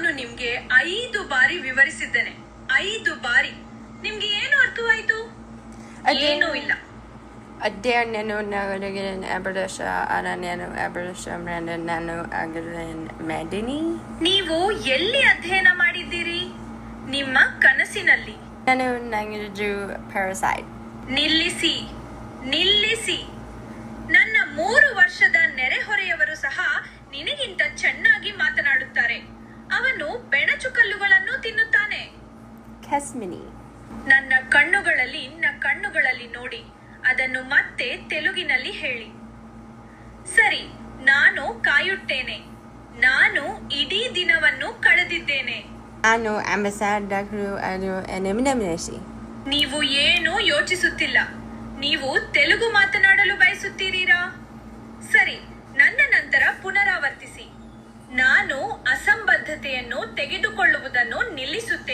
ನಾನು ನಿಮ್ಗೆ 5 ಬಾರಿ ವಿವರಿಸಿದ್ದೇನೆ. 5 ಬಾರಿ. ನಿಮ್ಗೆ ಏನು ಅರ್ಥವಾಯ್ತು? ಏನೂ ಇಲ್ಲ. Adernen Nagin Aberdasha Aranen Abersham Nanu Agarin Medini. ನೀವು ಎಲ್ಲಿ ಅಧ್ಯಯನ ಮಾಡಿದ್ದೀರಿ? ನಿಮ್ಮ ಕನಸಿನಲ್ಲಿ. Nanu Nangidu Parasite. ನಿಲ್ಲಿಸಿ, ನಿಲ್ಲಿಸಿ. ನನ್ನ 3 ವರ್ಷದ ನೆರೆಹೊರೆಯವರು ಸಹ ನಿನಗಿಂತ ಚೆನ್ನಾಗಿ ಮಾತನಾಡುತ್ತಾರೆ. ಅವನು ಬೆಣಚುಕಲ್ಲುಗಳನ್ನು ತಿನ್ನುತ್ತಾನೆ. Kesmini. ನನ್ನ ಕಣ್ಣುಗಳಲ್ಲಿ ನೋಡಿ ಅದನ್ನು ಮತ್ತೆ ತೆಲುಗಿನಲ್ಲಿ ಹೇಳಿ. ಸರಿ, ನಾನು ಕಾಯುತ್ತೇನೆ. ನಾನು ಇಡೀ ದಿನವನ್ನು ಕಳೆದಿದ್ದೇನೆ. Anu Ambassador Anu Eneminesi. ನೀವು ಏನೂ ಯೋಚಿಸುತ್ತಿಲ್ಲ. ನೀವು ತೆಲುಗು ಮಾತನಾಡಲು ಬಯಸುತ್ತೀರಾ? ಸರಿ, ನನ್ನ ನಂತರ ಪುನರಾವರ್ತಿಸಿ. ನಾನು ಅಸಂಬದ್ಧತೆಯನ್ನು ತೆಗೆದುಕೊಳ್ಳುವುದನ್ನು ನಿಲ್ಲಿಸುತ್ತೇನೆ.